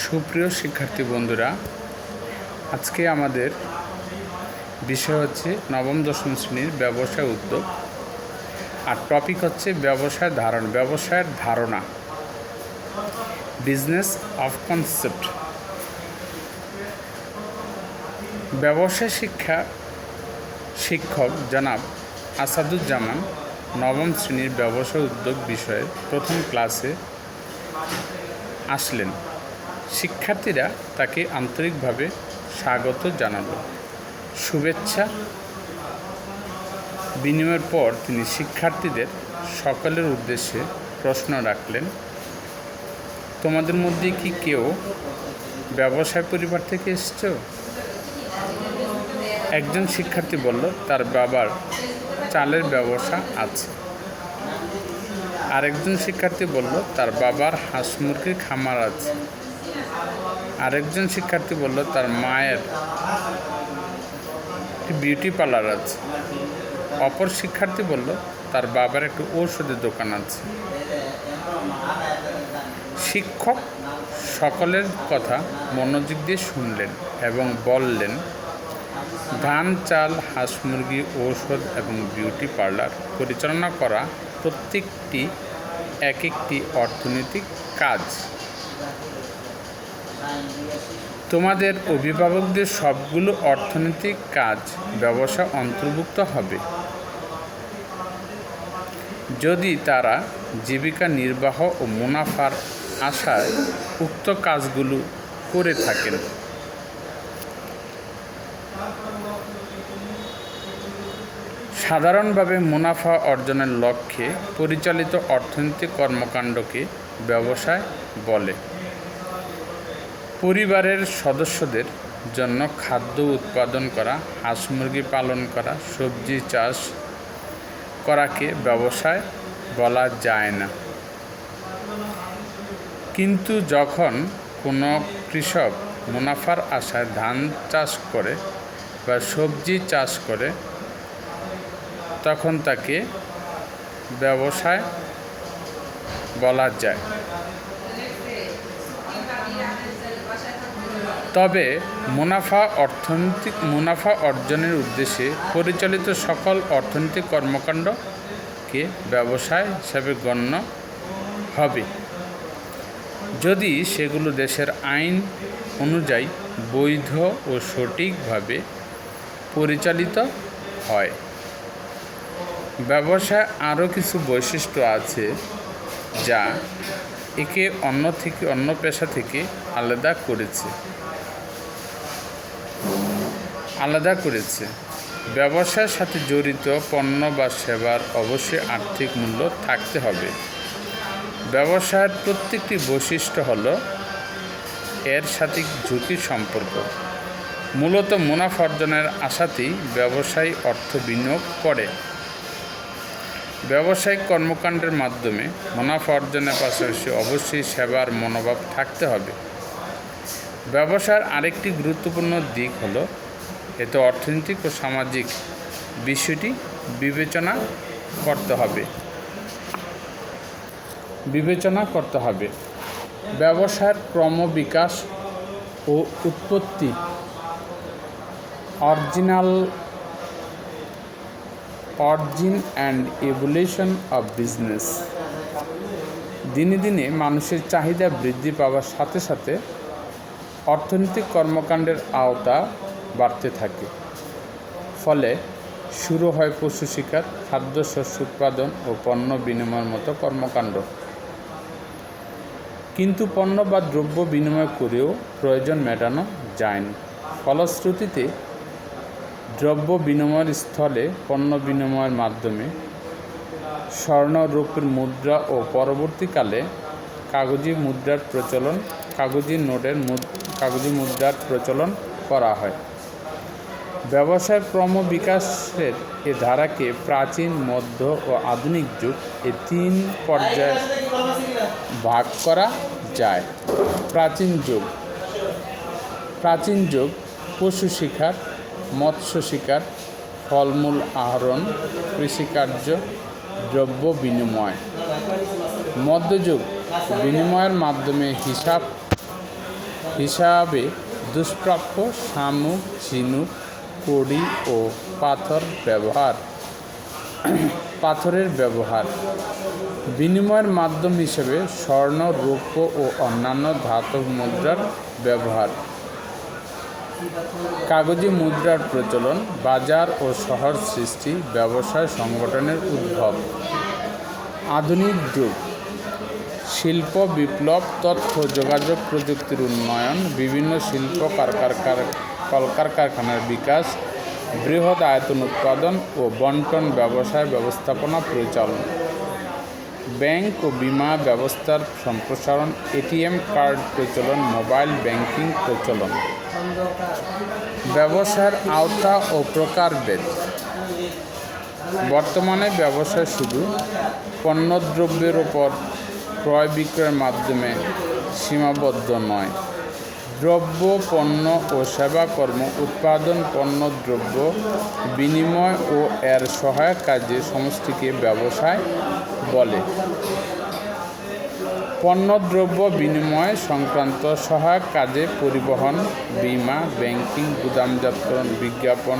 সুপ্রিয় শিক্ষার্থী বন্ধুরা, আজকে আমাদের বিষয় হচ্ছে নবম দশম শ্রেণীর ব্যবসায় উদ্যোগ, আর টপিক হচ্ছে ব্যবসায়ের ধারণা, বিজনেস অফ কনসেপ্ট। ব্যবসায় শিক্ষক জনাব আসাদুজ্জামান নবম শ্রেণীর ব্যবসায় উদ্যোগ বিষয়ের প্রথম ক্লাসে আসলেন। শিক্ষার্থীরা তাকে আন্তরিকভাবে স্বাগত জানাল। শুভেচ্ছা বিনিময়ের পর তিনি শিক্ষার্থীদের সকলের উদ্দেশ্যে প্রশ্ন রাখলেন, তোমাদের মধ্যে কি কেউ ব্যবসায় পরিবার থেকে এসেছো? একজন শিক্ষার্থী বলল, তার বাবার চালের ব্যবসা আছে। আরেকজন শিক্ষার্থী বলল, তার বাবার হাঁস মুরগির খামার আছে। আরেকজন শিক্ষার্থী বলল, তার মায়ের একটি বিউটি পার্লার আছে। অপর শিক্ষার্থী বলল, তার বাবার একটি ঔষধের দোকান আছে। শিক্ষক সকলের কথা মনোযোগ দিয়ে শুনলেন এবং বললেন, ধান, চাল, হাঁস মুরগি, ঔষধ এবং বিউটি পার্লার পরিচালনা করা প্রত্যেকটি এক একটি অর্থনৈতিক কাজ। তোমাদের অভিভাবকদের সবগুলো অর্থনৈতিক কাজ ব্যবসা অন্তর্ভুক্ত হবে যদি তারা জীবিকা নির্বাহ ও মুনাফার আশায় উক্ত কাজগুলো করে থাকেন। সাধারণভাবে মুনাফা অর্জনের লক্ষ্যে পরিচালিত অর্থনৈতিক কর্মকাণ্ডকে ব্যবসায় বলে। পরিবারের সদস্যদের জন্য খাদ্য উৎপাদন করা, হাঁস মুরগি পালন করা, সবজি চাষ করাকে ব্যবসায় বলা যায় না। কিন্তু যখন কোনো কৃষক মুনাফার আশায় ধান চাষ করে বা সবজি চাষ করে, তখন তাকে ব্যবসায় বলা যায়। তবে মুনাফা অর্জনের উদ্দেশ্যে পরিচালিত সকল অর্থনৈতিক কর্মকাণ্ডকে ব্যবসায় হিসাবে গণ্য হবে যদি সেগুলো দেশের আইন অনুযায়ী বৈধ ও সঠিকভাবে পরিচালিত হয়। ব্যবসায় আরও কিছু বৈশিষ্ট্য আছে যা একে অন্য পেশা থেকে আলাদা করেছে। ব্যবসার সাথে জড়িত পণ্য বা সেবার অবশ্যই আর্থিক মূল্য থাকতে হবে। ব্যবসায়ের প্রত্যেকটি বৈশিষ্ট্য হলো এর সাথে ঝুঁকির সম্পর্ক। মূলত মুনাফা অর্জনের আশাতেই ব্যবসায়ী অর্থ বিনিয়োগ করে। ব্যবসায়িক কর্মকাণ্ডের মাধ্যমে মুনাফা অর্জনের পাশাপাশি অবশ্যই সেবার মনোভাব থাকতে হবে। ব্যবসার আরেকটি গুরুত্বপূর্ণ দিক হলো এতে অর্থনৈতিক ও সামাজিক বিষয়টি বিবেচনা করতে হবে। ব্যবসার ক্রমবিকাশ ও উৎপত্তি, origin and evolution of business. দিনে দিনে মানুষের চাহিদা বৃদ্ধি পাওয়ার সাথে সাথে অর্থনৈতিক কর্মকাণ্ডের আওতা বাড়তে থাকে। ফলে শুরু হয় পশু শিকার, খাদ্যশস্য উৎপাদন ও পণ্য বিনিময়ের মতো কর্মকাণ্ড। কিন্তু পণ্য বা দ্রব্য বিনিময় করেও প্রয়োজন মেটানো যায়নি। ফলশ্রুতিতে দ্রব্য বিনিময়ের স্থলে পণ্য বিনিময়ের মাধ্যমে স্বর্ণ, রৌপ্যের মুদ্রা ও পরবর্তীকালে কাগজি মুদ্রার প্রচলন করা হয়। ব্যবসায়ের ক্রমবিকাশের এ ধারাকে প্রাচীন, মধ্য ও আধুনিক যুগ এ তিন পর্যায়ে ভাগ করা যায়। প্রাচীন যুগ পশু শিকার, মৎস্য শিকার, ফলমূল আহরণ, কৃষিকার্য, দ্রব্য বিনিময়। মধ্যযুগ বিনিময়ের মাধ্যমে হিসাব হিসাবে দুষ্প্রাপ্য শামুক, ঝিনুক, কড়ি ও পাথরের ব্যবহার। বিনিময়ের মাধ্যম হিসেবে স্বর্ণ, রৌপ্য ও অন্যান্য ধাতব মুদ্রার ব্যবহার। কাগজি মুদ্রার প্রচলন, বাজার ও শহর সৃষ্টি, ব্যবসায় সংগঠনের উদ্ভব। আধুনিক যুগ, শিল্প বিপ্লব, তথ্য যোগাযোগ প্রযুক্তির উন্নয়ন, বিভিন্ন শিল্প কলকারখানার বিকাশ, বৃহৎ আয়তন উৎপাদন ও বন্টন, ব্যবসায় ব্যবস্থাপনা পরিচালনা। ব্যাংক ও বীমা ব্যবস্থার সম্প্রসারণ, এটিএম কার্ড প্রচলন, মোবাইল ব্যাংকিং প্রচলন। ব্যবসার আওতা ও প্রকারভেদ। বর্তমানে ব্যবসায় শুধু পণ্যদ্রব্যের ওপর ক্রয় বিক্রয়ের মাধ্যমে সীমাবদ্ধ নয়। দ্রব্য, পণ্য ও সেবাকর্ম উৎপাদন, পণ্য দ্রব্য বিনিময় ও এর সহায়ক কাজের সমষ্টিকে ব্যবসায় বলে। পণ্যদ্রব্য বিনিময় সংক্রান্ত সহায়ক কাজে পরিবহন, বীমা, ব্যাংকিং, গুদামজাতকরণ, বিজ্ঞাপন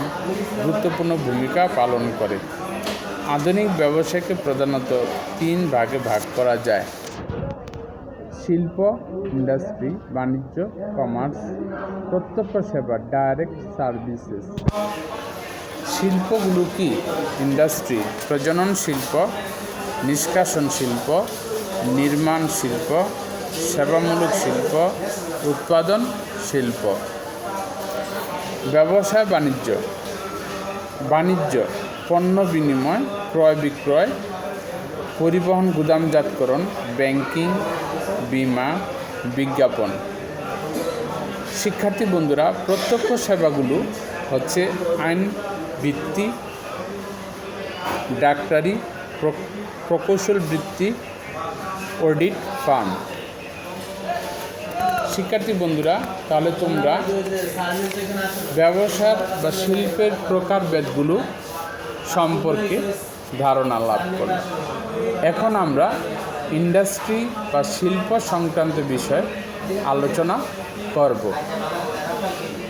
গুরুত্বপূর্ণ ভূমিকা পালন করে। আধুনিক ব্যবসাকে প্রধানত 3 ভাগে ভাগ করা যায়: শিল্প, ইন্ডাস্ট্রি, বাণিজ্য, কমার্স, প্রত্যক্ষ সেবা, ডাইরেক্ট সার্ভিসেস। শিল্পগুলো কি? ইন্ডাস্ট্রি, প্রজনন শিল্প, নিষ্কাশন শিল্প, নির্মাণ শিল্প, সেবামূলক শিল্প, উৎপাদন শিল্প। ব্যবসায় বাণিজ্য। বাণিজ্য, পণ্য বিনিময়, ক্রয় বিক্রয়, পরিবহন, গুদামজাতকরণ, ব্যাংকিং, বীমা, বিজ্ঞাপন। শিক্ষার্থী বন্ধুরা, প্রত্যক্ষ সেবাগুলো হচ্ছে আইন বৃত্তি, ডাক্তারি, প্রকৌশল বৃত্তি, অডিট ফার্ম। শিক্ষার্থী বন্ধুরা, তাহলে তোমরা ব্যবসার বা শিল্পের প্রকারভেদগুলো সম্পর্কে ধারণা লাভ করো। এখন আমরা ইন্ডাস্ট্রি বা শিল্প সংক্রান্ত বিষয়ে আলোচনা করব।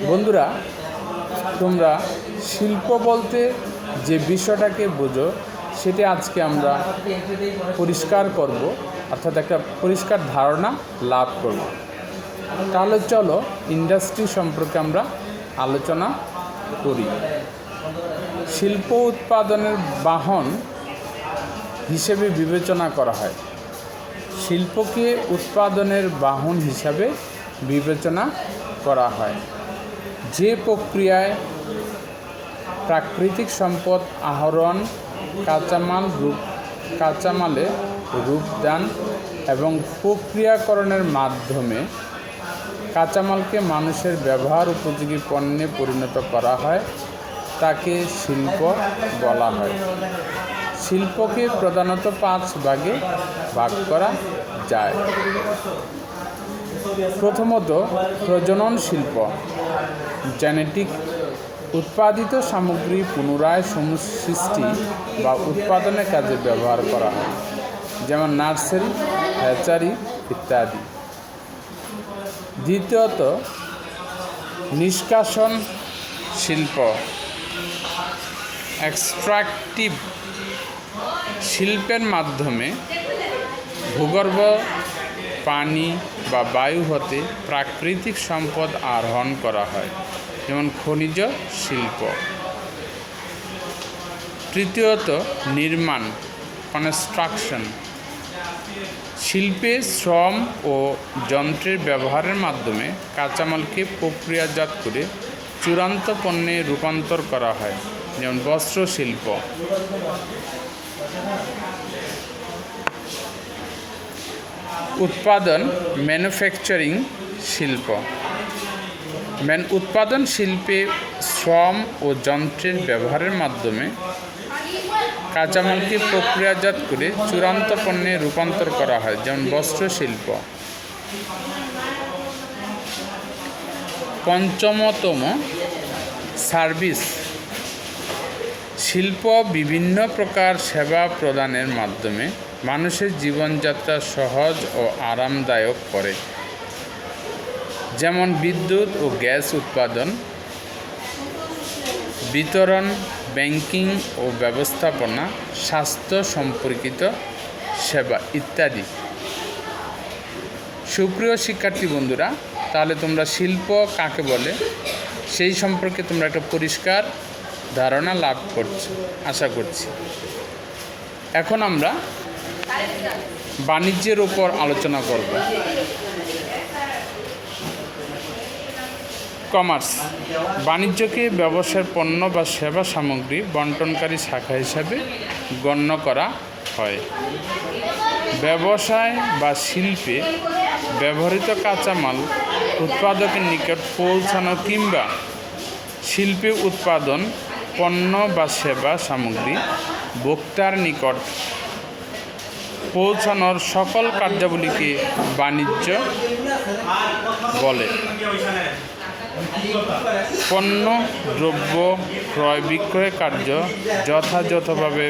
বন্ধুরা, তোমরা শিল্প বলতে যে বিষয়টাকে বোঝো সেটি আজকে আমরা পরিষ্কার করব, অর্থাৎ একটা পরিষ্কার ধারণা লাভ করব। তাহলে চলো ইন্ডাস্ট্রি সম্পর্কে আমরা আলোচনা করি। শিল্প উৎপাদনের বাহন হিসেবে বিবেচনা করা হয়। শিল্পকে উৎপাদনের বাহন হিসাবে বিবেচনা করা হয়। যে প্রক্রিয়ায় প্রাকৃতিক সম্পদ আহরণ, কাঁচামালে রূপদান এবং প্রক্রিয়াকরণের মাধ্যমে কাঁচামালকে মানুষের ব্যবহার উপযোগী পণ্যে পরিণত করা হয়, তাকে শিল্প বলা হয়। শিল্পকে প্রধানত 5 ভাগে ভাগ করা যায়। প্রথমত, প্রজনন শিল্প, জেনেটিক। উৎপাদিত সামগ্রী পুনরায় সৃষ্টি বা উৎপাদনের কাজে ব্যবহার করা হয়, যেমন নার্সারি, হ্যাচারি ইত্যাদি। দ্বিতীয়ত, নিষ্কাশন শিল্প, এক্সট্রাকটিভ। শিল্পের মাধ্যমে ভূগর্ভ, পানি বা বায়ু হতে প্রাকৃতিক সম্পদ আহরণ করা হয়, যেমন খনিজ শিল্প। তৃতীয়ত, নির্মাণ, কনস্ট্রাকশন। শিল্পে শ্রম ও যন্ত্রের ব্যবহারের মাধ্যমে কাঁচামালকে প্রক্রিয়াজাত করে চূড়ান্ত পণ্যে রূপান্তর করা হয়, যেমন বস্ত্র শিল্প। উৎপাদন, ম্যানুফ্যাকচারিং শিল্প। উৎপাদন শিল্পে শ্রম ও যন্ত্রের ব্যবহারের মাধ্যমে কাঁচামালকে প্রক্রিয়াজাত করে চূড়ান্ত পণ্যে রূপান্তর করা হয়, যেমন বস্ত্র শিল্প। পঞ্চমতম, সার্ভিস শিল্প বিভিন্ন প্রকার সেবা প্রদানের মাধ্যমে মানুষের জীবনযাত্রা সহজ ও আরামদায়ক করে। যেমন বিদ্যুৎ ও গ্যাস উৎপাদন, বিতরণ, ব্যাংকিং ও ব্যবস্থাপনা, স্বাস্থ্য সম্পর্কিত সেবা ইত্যাদি। সুপ্রিয় শিক্ষার্থী বন্ধুরা, তাহলে তোমরা শিল্প কাকে বলে সেই সম্পর্কে তোমরা একটা পরিষ্কার ধারণা লাভ করছো আশা করছি। এখন আমরা বাণিজ্যের উপর আলোচনা করব। কমার্স বাণিজ্যকে ব্যবসার পণ্য বা সেবা সামগ্রী বন্টনকারী শাখা হিসাবে গণ্য করা হয়। ব্যবসায় বা শিল্পে ব্যবহৃত কাঁচামাল উৎপাদকের নিকট পৌঁছানো কিংবা শিল্পে উৎপাদন পণ্য বা সেবা সামগ্রী ভোক্তার নিকট পৌঁছানোর সকল কার্যাবলীকে বাণিজ্য বলে। পণ্য দ্রব্য ক্রয় বিক্রয় কার্য যথাযথভাবে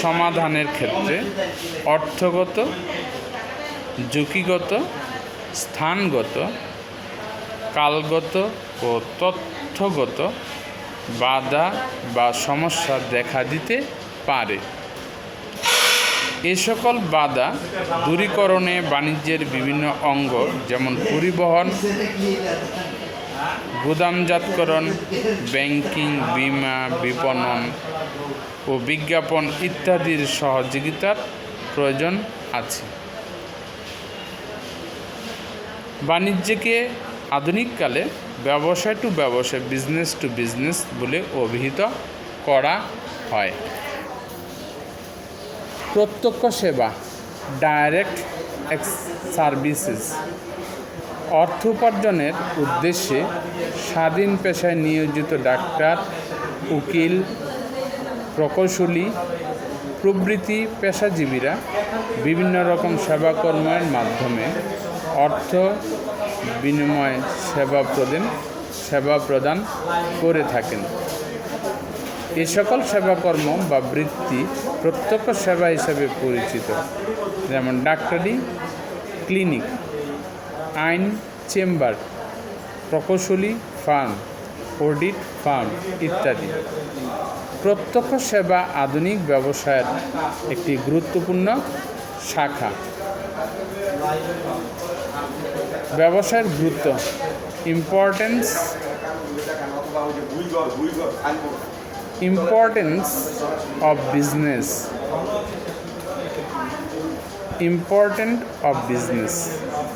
সমাধানের ক্ষেত্রে অর্থগত, ঝুঁকিগত, স্থানগত, কালগত ও তথ্যগত বাধা বা সমস্যা দেখা দিতে পারে। এ সকল বাধা দূরীকরণে বাণিজ্যের বিভিন্ন অঙ্গ যেমন পরিবহন, গুদামজাতকরণ, ব্যাংকিং, বীমা, বিপণন ও বিজ্ঞাপন ইত্যাদির সহযোগিতার প্রয়োজন আছে। বাণিজ্যকে আধুনিককালে ব্যবসায় টু ব্যবসায়, বিজনেস টু বিজনেস বলে অভিহিত করা হয়। প্রত্যক্ষ সেবা, ডাইরেক্ট সার্ভিসেস, অর্থ উপার্জনের উদ্দেশ্যে স্বাধীন পেশায় নিয়োজিত ডাক্তার, উকিল, প্রকৌশলী প্রভৃতি পেশাজীবীরা বিভিন্ন রকম সেবাকর্মের মাধ্যমে অর্থ বিনিময়ে সেবা প্রদান করে থাকেন। এ সকল সেবাকর্ম বা বৃত্তি প্রত্যক্ষ সেবা হিসেবে পরিচিত, যেমন ডাক্তারি, ক্লিনিক, আইন চেম্বার, প্রকৌশলী ফার্ম, অডিট ফার্ম ইত্যাদি। প্রত্যক্ষ সেবা আধুনিক ব্যবসায়ের একটি গুরুত্বপূর্ণ শাখা। ব্যবসায়ের গুরুত্ব, ইম্পর্টেন্স অফ বিজনেস।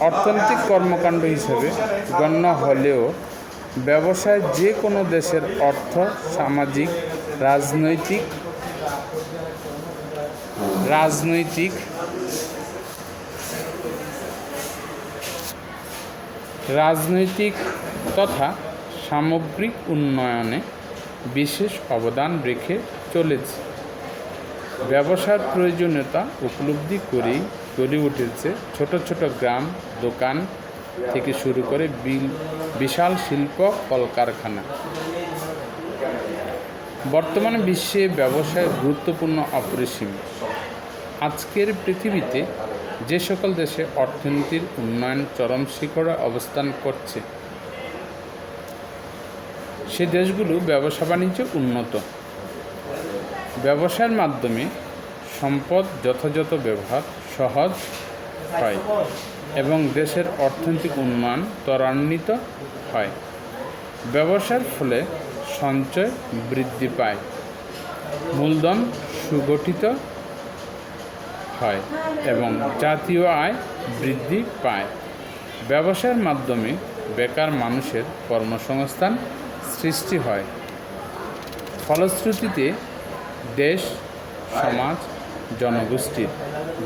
অর্থনৈতিক কর্মকাণ্ড হিসেবে গণ্য হলেও ব্যবসায় যে কোনো দেশের অর্থ, সামাজিক, রাজনৈতিক তথা সামগ্রিক উন্নয়নে বিশেষ অবদান রেখে চলেছে। ব্যবসার প্রয়োজনীয়তা উপলব্ধি করেই গড়ে উঠেছে ছোট ছোট গ্রাম, দোকান থেকে শুরু করে বিশাল শিল্প কলকারখানা। বর্তমানে বিশ্বে ব্যবসায় গুরুত্বপূর্ণ অপরিসীম। আজকের পৃথিবীতে যে সকল দেশে অর্থনীতির উন্নয়ন চরম শিখরে অবস্থান করছে, সে দেশগুলো ব্যবসা বাণিজ্য উন্নত। ব্যবসার মাধ্যমে সম্পদ যথাযথ ব্যবহার সহজ হয় এবং দেশের অর্থনৈতিক উন্নয়ন ত্বরান্বিত হয়। ব্যবসার ফলে সঞ্চয় বৃদ্ধি পায়, মূলধন সুগঠিত হয় এবং জাতীয় আয় বৃদ্ধি পায়। ব্যবসার মাধ্যমে বেকার মানুষের কর্মসংস্থান সৃষ্টি হয়। ফলশ্রুতিতে দেশ, সমাজ, জনগোষ্ঠীর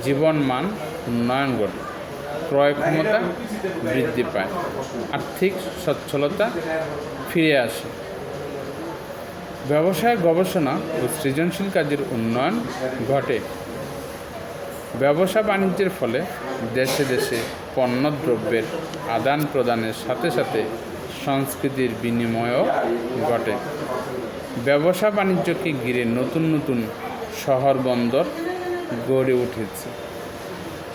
জীবনমান উন্নয়ন ঘটে, ক্রয় ক্ষমতা বৃদ্ধি পায়, আর্থিক সচ্ছলতা ফিরে আসে। ব্যবসায় গবেষণা ও সৃজনশীল কাজের উন্নয়ন ঘটে। ব্যবসা বাণিজ্যের ফলে দেশে দেশে পণ্যদ্রব্যের আদান প্রদানের সাথে সাথে সংস্কৃতির বিনিময়ও ঘটে। ব্যবসা বাণিজ্যকে ঘিরে নতুন নতুন শহর বন্দর গড়ে উঠেছে।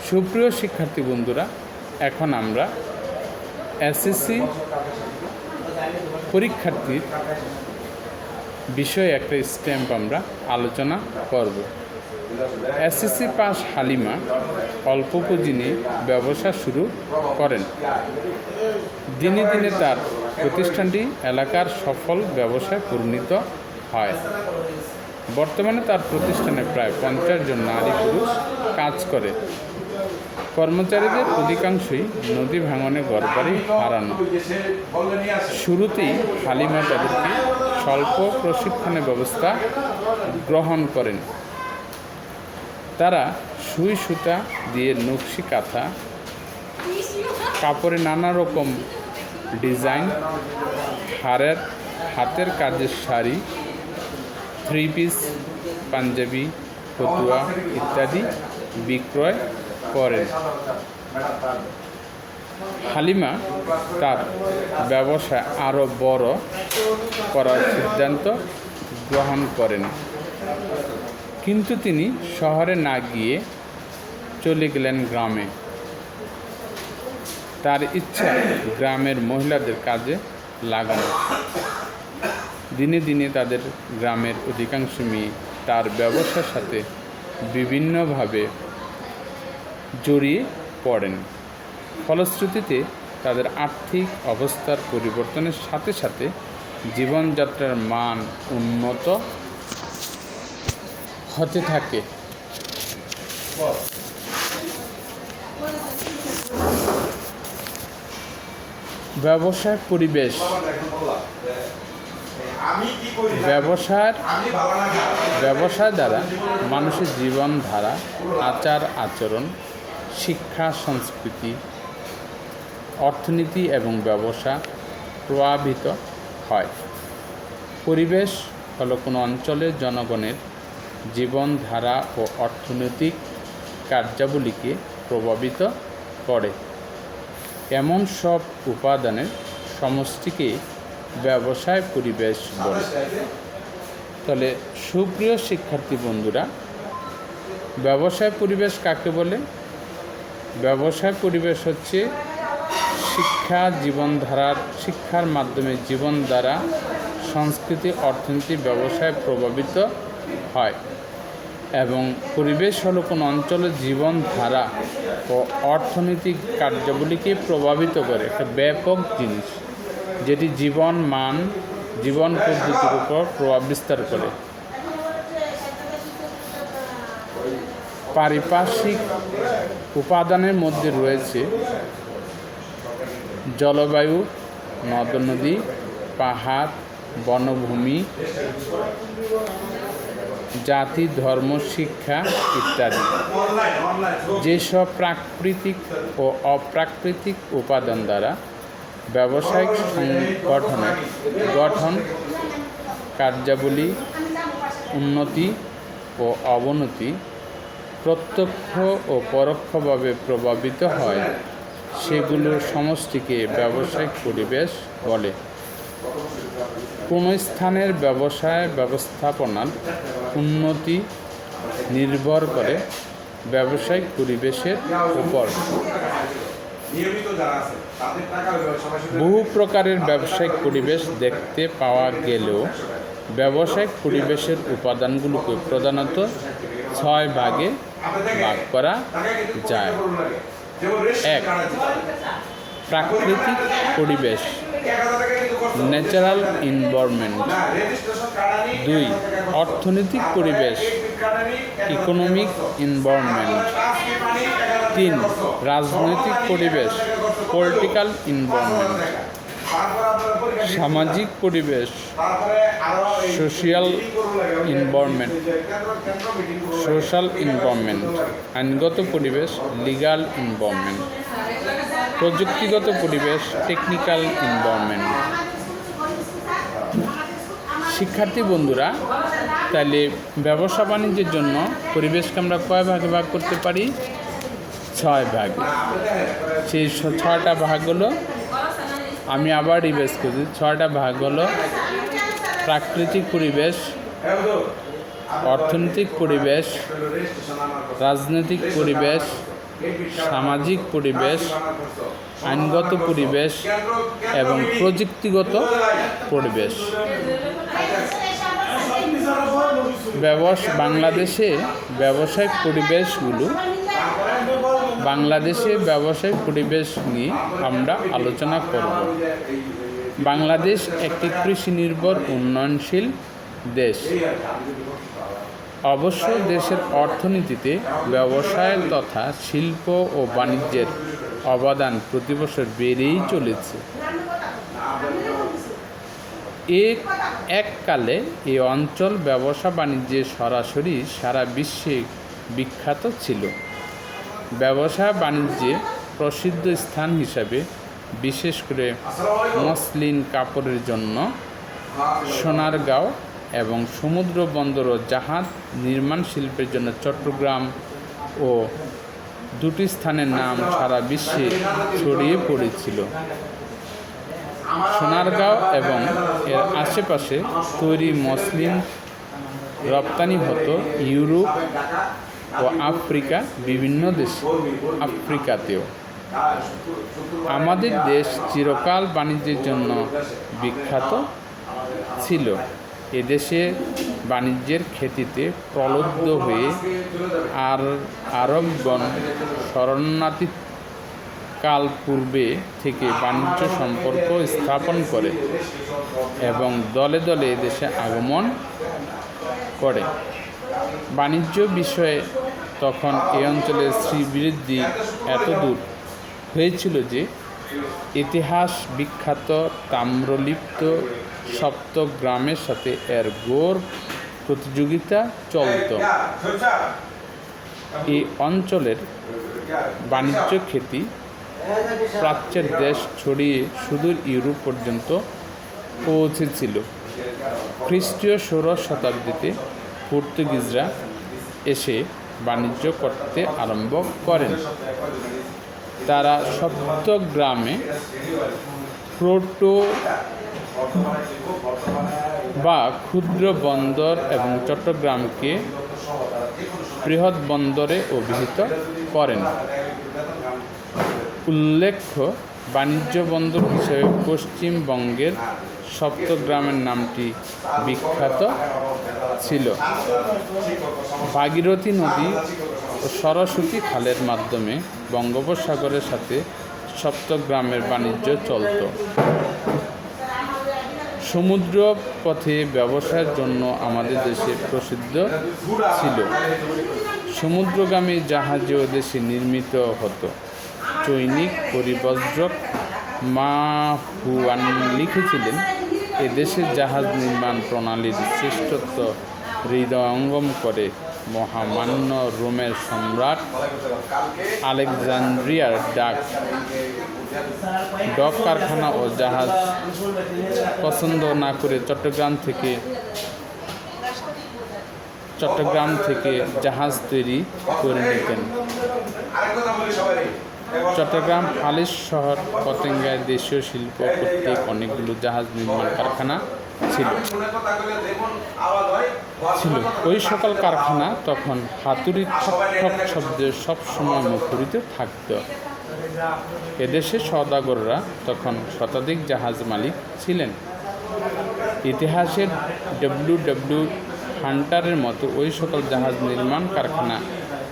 সুপ্রিয় শিক্ষার্থী বন্ধুরা, এখন আমরা এসএসসি পরীক্ষার্থীর বিষয়ে একটা স্ট্যাম্প আমরা আলোচনা করব। এসএসসি পাস হালিমা অল্প পুঁজি নিয়ে ব্যবসা শুরু করেন। দিনে দিনে তার প্রতিষ্ঠানটি এলাকার সফল ব্যবসায় পরিণত হয়। বর্তমানে তার প্রতিষ্ঠানে প্রায় 50 জন নারী পুরুষ কাজ করে। কর্মচারীদের অধিকাংশই নদী ভাঙনে ঘরবাড়ি হারানো। শুরুতেই হালিমা তাদেরকে স্বল্প প্রশিক্ষণের ব্যবস্থা গ্রহণ করেন। তারা সুই সুতা দিয়ে নকশি কাঁথা, কাপড়ে নানা রকম ডিজাইন, হাতের কাজের শাড়ি, 3 পিস, পাঞ্জাবি, ফতুয়া ইত্যাদি বিক্রয় করেন। হালিমা তার ব্যবসা আরও বড় করার সিদ্ধান্ত গ্রহণ করেন, কিন্তু তিনি শহরে না গিয়ে চলে গেলেন গ্রামে। তার ইচ্ছা গ্রামের মহিলাদের কাজে লাগানো। দিনে দিনে তাদের গ্রামের অধিকাংশ মেয়ে তার ব্যবসার সাথে বিভিন্নভাবে জড়িয়ে পড়েন। ফলশ্রুতিতে তাদের আর্থিক অবস্থার পরিবর্তনের সাথে সাথে জীবনযাত্রার মান উন্নত হতে থাকে। ব্যবসায় পরিবেশ। ব্যবসা দ্বারা মানুষের জীবনধারা, আচার আচরণ, শিক্ষা, সংস্কৃতি, অর্থনীতি এবং ব্যবসা প্রভাবিত হয়। পরিবেশ হলো কোনো অঞ্চলের জনগণের জীবনধারা ও অর্থনৈতিক কার্যাবলীকে প্রভাবিত করে। এমন সব উপাদানের সমষ্টিকে ব্যবসায় পরিবেশ বলে। তাহলে সুপ্রিয় শিক্ষার্থী বন্ধুরা, ব্যবসায় পরিবেশ কাকে বলে? ব্যবসায় পরিবেশ হচ্ছে শিক্ষার মাধ্যমে জীবনধারা, সংস্কৃতি, অর্থনীতি, ব্যবসায় প্রভাবিত হয়। এবং পরিবেশ হলো কোনো অঞ্চলের জীবনধারা ও অর্থনৈতিক কার্যাবলীকে প্রভাবিত করে একটা ব্যাপক জিনিস, যেটি জীবন পদ্ধতির উপর প্রভাব বিস্তার করে। পারিপার্শ্বিক উপাদানের মধ্যে রয়েছে জলবায়ু, নদ-নদী, পাহাড়, বনভূমি, জাতি, ধর্ম, শিক্ষা ইত্যাদি। যেসব প্রাকৃতিক ও অপ্রাকৃতিক উপাদান দ্বারা ব্যবসায়িক সংগঠনের গঠন, কার্যাবলী, উন্নতি ও অবনতি প্রত্যক্ষ ও পরোক্ষভাবে প্রভাবিত হয়, সেগুলোর সমষ্টিকে ব্যবসায়িক পরিবেশ বলে। কোনো স্থানের ব্যবস্থাপনার উন্নতি নির্ভর করে ব্যবসায়িক পরিবেশের উপর। বহু প্রকারের ব্যবসায়িক পরিবেশ দেখতে পাওয়া গেলেও ব্যবসায়িক পরিবেশের উপাদানগুলোকে প্রধানত 6 ভাগে ভাগ করা যায়। 1. প্রাকৃতিক পরিবেশ, ন্যাচারাল এনভায়রনমেন্ট। 2. অর্থনৈতিক পরিবেশ, ইকোনমিক এনভায়রনমেন্ট। 3. রাজনৈতিক পরিবেশ, পলিটিক্যাল এনভায়রনমেন্ট। সামাজিক পরিবেশ, সোশ্যাল এনভায়রনমেন্ট। আইনগত পরিবেশ, লিগ্যাল এনভায়রনমেন্ট। প্রযুক্তিগত পরিবেশ, টেকনিক্যাল এনভায়রনমেন্ট। শিক্ষার্থী বন্ধুরা, তাহলে ব্যবসা বাণিজ্যের জন্য পরিবেশকে আমরা কয় ভাগে ভাগ করতে পারি? 6 ভাগে। সেই 6টা ভাগ হলো, আমি আবার রিভাইজ করছি, 6টা ভাগ হলো প্রাকৃতিক পরিবেশ, অর্থনৈতিক পরিবেশ, রাজনৈতিক পরিবেশ, সামাজিক পরিবেশ, আইনগত পরিবেশ এবং প্রযুক্তিগত পরিবেশ। বাংলাদেশে ব্যবসায়িক পরিবেশ নিয়ে আমরা আলোচনা করব। বাংলাদেশ একটি কৃষি নির্ভর উন্নয়নশীল দেশ। অবশ্য দেশের অর্থনীতিতে ব্যবসায় তথা শিল্প ও বাণিজ্যের অবদান প্রতিবছর বেড়েই চলেছে। এককালে এই অঞ্চল ব্যবসা বাণিজ্যে সরাসরি সারা বিশ্বে বিখ্যাত ছিল। ব্যবসা বাণিজ্যে প্রসিদ্ধ স্থান হিসাবে বিশেষ করে মসলিন কাপড়ের জন্য সোনারগাঁও এবং সমুদ্র বন্দর ও জাহাজ নির্মাণ শিল্পের জন্য চট্টগ্রাম ও দুটি স্থানের নাম সারা বিশ্বে ছড়িয়ে পড়েছিল। সোনারগাঁও এবং এর আশেপাশে তৈরি মসলিন রপ্তানি হতো ইউরোপ ও বিভিন্ন আফ্রিকাতেও। আমাদের দেশ চিরকাল বাণিজ্যের জন্য বিখ্যাত ছিল। এদেশে বাণিজ্যের খ্যাতিতে প্রলুব্ধ হয়ে আরবগণ শরণার্থীকাল পূর্বে থেকে বাণিজ্য সম্পর্ক স্থাপন করে এবং দলে দলে এদেশে আগমন করে। বাণিজ্য বিষয়ে তখন এই অঞ্চলের শ্রীবৃদ্ধি এতদূর হয়েছিল যে ইতিহাস বিখ্যাত তাম্রলিপ্ত সপ্তগ্রামের সাথে এর গড় প্রতিযোগিতা চলত। এই অঞ্চলের বাণিজ্য খ্যাতি প্রাচ্যের দেশ ছড়িয়ে সুদূর ইউরোপ পর্যন্ত পৌঁছেছিল। খ্রিস্টীয় ১৬ শতাব্দীতে পর্তুগিজরা এসে বাণিজ্য করতে আরম্ভ করেন। তারা সপ্তগ্রামে বা ক্ষুদ্র বন্দর এবং চট্টগ্রামকে বৃহৎ বন্দরে অভিহিত করেন। উল্লেখ্য, বাণিজ্য বন্দর হিসেবে পশ্চিমবঙ্গের সপ্তগ্রামের নামটি বিখ্যাত ছিল। ভাগীরথী নদী ও সরস্বতী খালের মাধ্যমে বঙ্গোপসাগরের সাথে সপ্তগ্রামের বাণিজ্য চলত। সমুদ্র পথে ব্যবসার জন্য আমাদের দেশে প্রসিদ্ধ ছিল। সমুদ্রগামী জাহাজও দেশে নির্মিত হতো। চৈনিক পরিব্রজক মা হুয়ান লিখেছিলেন, এদেশের জাহাজ নির্মাণ প্রণালীর শ্রেষ্ঠত্ব হৃদয়ঙ্গম করে মহামান্য রোমের সম্রাট আলেকজান্দ্রিয়ার ডক কারখানা ও জাহাজ পছন্দ না করে চট্টগ্রাম থেকে জাহাজ তৈরি করে নিতেন। চট্টগ্রাম, হালিশ শহর, পতেঙ্গায় দেশীয় শিল্প কর্তৃক অনেকগুলো জাহাজ নির্মাণ কারখানা ছিল। ওই সকল কারখানা তখন হাতুড়ির ঠক ঠক শব্দে সবসময় মুখরিত থাকত। এদেশের সওদাগররা তখন শতাধিক জাহাজ মালিক ছিলেন। ইতিহাসের ডব্লিউ হান্টারের মতো ওই সকল জাহাজ নির্মাণ কারখানা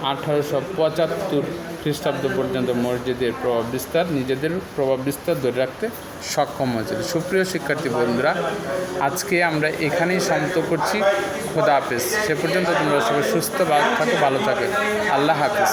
1875 খ্রিস্টাব্দ পর্যন্ত নিজেদের প্রভাব বিস্তার ধরে রাখতে সক্ষম হয়েছিল। সুপ্রিয় শিক্ষার্থী বন্ধুরা, আজকে আমরা এখানেই সমাপ্ত করছি। খোদা হাফেজ। সে পর্যন্ত তোমরা সবাই সুস্থ থাকো, ভালো থাকো। আল্লাহ হাফেজ।